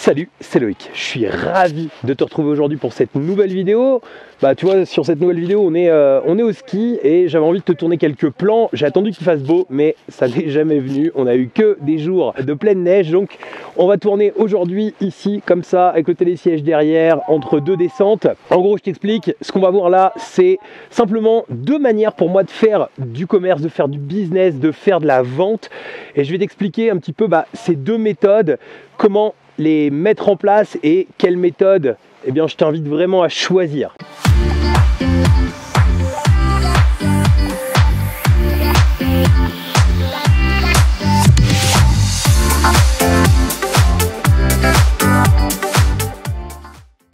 Salut, c'est Loïc. Je suis ravi de te retrouver aujourd'hui pour cette nouvelle vidéo. Tu vois, sur cette nouvelle vidéo, on est au ski et j'avais envie de te tourner quelques plans. J'ai attendu qu'il fasse beau, mais ça n'est jamais venu. On a eu que des jours de pleine neige, donc on va tourner aujourd'hui ici, comme ça, avec le télésiège derrière, entre deux descentes. En gros, je t'explique. Ce qu'on va voir là, c'est simplement deux manières pour moi de faire du commerce, de faire du business, de faire de la vente. Et je vais t'expliquer un petit peu ces deux méthodes, comment les mettre en place et quelle méthode, eh bien, je t'invite vraiment à choisir.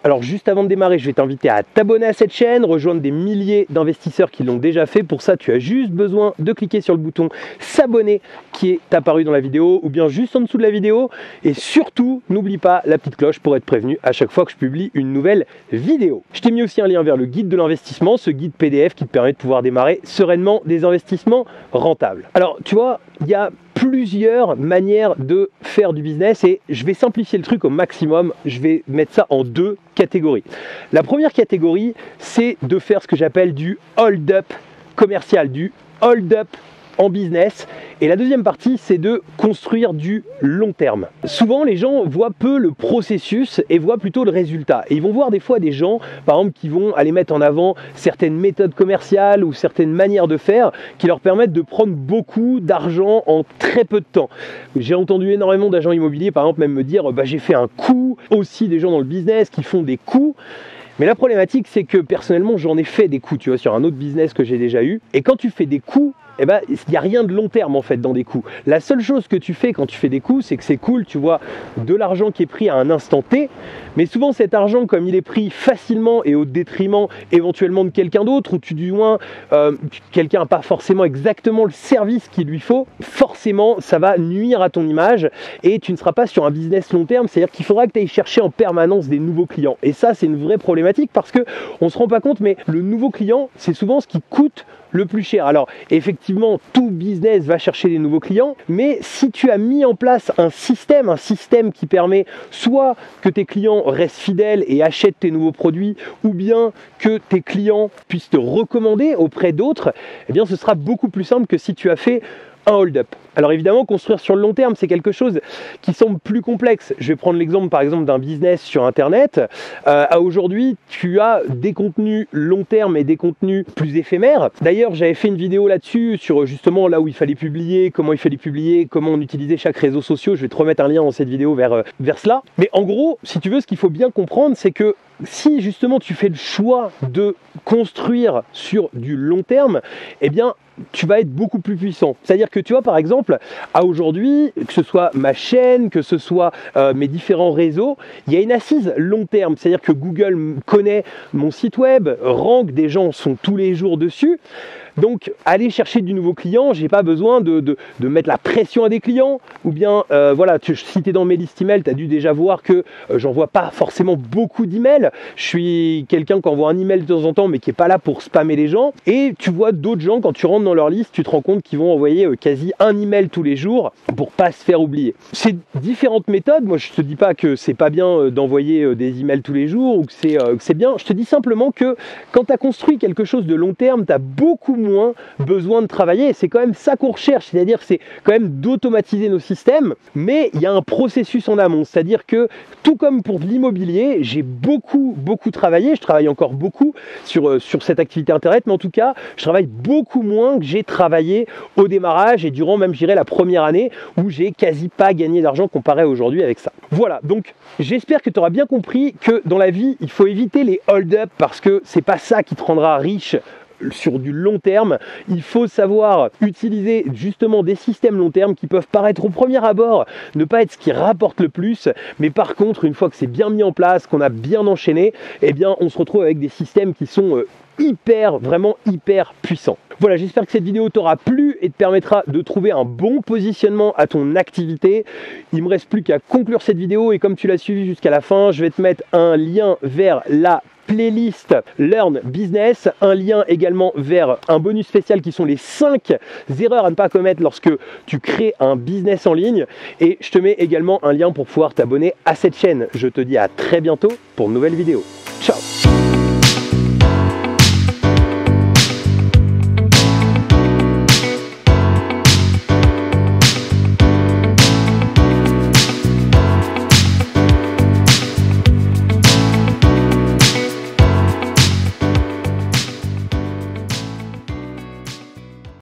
Alors juste avant de démarrer, je vais t'inviter à t'abonner à cette chaîne, rejoindre des milliers d'investisseurs qui l'ont déjà fait. Pour ça, tu as juste besoin de cliquer sur le bouton s'abonner qui est apparu dans la vidéo ou bien juste en dessous de la vidéo. Et surtout, n'oublie pas la petite cloche pour être prévenu à chaque fois que je publie une nouvelle vidéo. Je t'ai mis aussi un lien vers le guide de l'investissement, ce guide PDF qui te permet de pouvoir démarrer sereinement des investissements rentables. Alors tu vois, il y a plusieurs manières de faire du business et je vais simplifier le truc au maximum. Je vais mettre ça en deux catégories. La première catégorie, c'est de faire ce que j'appelle du hold-up commercial, du hold-up en business. Et la deuxième partie, c'est de construire du long terme. Souvent, les gens voient peu le processus et voient plutôt le résultat. Et ils vont voir des fois des gens, par exemple, qui vont aller mettre en avant certaines méthodes commerciales ou certaines manières de faire qui leur permettent de prendre beaucoup d'argent en très peu de temps. J'ai entendu énormément d'agents immobiliers, par exemple, même me dire j'ai fait un coup. Aussi des gens dans le business qui font des coups. Mais la problématique, c'est que personnellement, j'en ai fait des coups, tu vois, sur un autre business que j'ai déjà eu. Et quand tu fais des coups, il n'y a rien de long terme en fait dans des coups. La seule chose que tu fais quand tu fais des coups, c'est que c'est cool, tu vois, de l'argent qui est pris à un instant T, mais souvent cet argent, comme il est pris facilement et au détriment éventuellement de quelqu'un d'autre, ou du moins quelqu'un n'a pas forcément exactement le service qu'il lui faut, forcément ça va nuire à ton image et tu ne seras pas sur un business long terme, c'est-à-dire qu'il faudra que tu ailles chercher en permanence des nouveaux clients. Et ça, c'est une vraie problématique parce qu'on ne se rend pas compte, mais le nouveau client, c'est souvent ce qui coûte le plus cher. Alors effectivement, tout business va chercher des nouveaux clients, mais si tu as mis en place un système qui permet soit que tes clients restent fidèles et achètent tes nouveaux produits, ou bien que tes clients puissent te recommander auprès d'autres, eh bien ce sera beaucoup plus simple que si tu as fait un hold-up. Alors évidemment, construire sur le long terme, c'est quelque chose qui semble plus complexe. Je vais prendre l'exemple par exemple d'un business sur Internet. À aujourd'hui, tu as des contenus long terme et des contenus plus éphémères. D'ailleurs, j'avais fait une vidéo là-dessus, sur justement là où il fallait publier, comment on utilisait chaque réseau social. Je vais te remettre un lien dans cette vidéo vers cela. Mais en gros, si tu veux, ce qu'il faut bien comprendre, c'est que si justement tu fais le choix de construire sur du long terme, eh bien tu vas être beaucoup plus puissant. C'est-à-dire que tu vois, par exemple, à aujourd'hui, que ce soit ma chaîne, que ce soit mes différents réseaux, il y a une assise long terme. C'est-à-dire que Google connaît mon site web, rank, des gens sont tous les jours dessus. Donc, aller chercher du nouveau client, j'ai pas besoin de mettre la pression à des clients. Ou bien, si tu es dans mes listes email, tu as dû déjà voir que j'envoie pas forcément beaucoup d'emails. Je suis quelqu'un qui envoie un email de temps en temps, mais qui est pas là pour spammer les gens. Et tu vois d'autres gens, quand tu rentres dans leur liste, tu te rends compte qu'ils vont envoyer quasi un email tous les jours pour pas se faire oublier. C'est différentes méthodes. Moi, je te dis pas que c'est pas bien d'envoyer des emails tous les jours ou que c'est bien. Je te dis simplement que quand tu as construit quelque chose de long terme, tu as beaucoup moins besoin de travailler. C'est quand même ça qu'on recherche, c'est-à-dire c'est quand même d'automatiser nos systèmes, mais il y a un processus en amont, c'est-à-dire que tout comme pour l'immobilier, j'ai beaucoup travaillé, je travaille encore beaucoup sur cette activité internet, mais en tout cas, je travaille beaucoup moins que j'ai travaillé au démarrage et durant même, je dirais, la première année où j'ai quasi pas gagné d'argent comparé à aujourd'hui avec ça. Voilà, donc j'espère que tu auras bien compris que dans la vie, il faut éviter les hold-up parce que c'est pas ça qui te rendra riche sur du long terme. Il faut savoir utiliser justement des systèmes long terme qui peuvent paraître au premier abord ne pas être ce qui rapporte le plus, mais par contre une fois que c'est bien mis en place, qu'on a bien enchaîné, eh bien on se retrouve avec des systèmes qui sont vraiment hyper puissant. Voilà, j'espère que cette vidéo t'aura plu et te permettra de trouver un bon positionnement à ton activité. Il me reste plus qu'à conclure cette vidéo et comme tu l'as suivi jusqu'à la fin, je vais te mettre un lien vers la playlist Learn Business, un lien également vers un bonus spécial qui sont les 5 erreurs à ne pas commettre lorsque tu crées un business en ligne, et je te mets également un lien pour pouvoir t'abonner à cette chaîne. Je te dis à très bientôt pour une nouvelle vidéo. Ciao!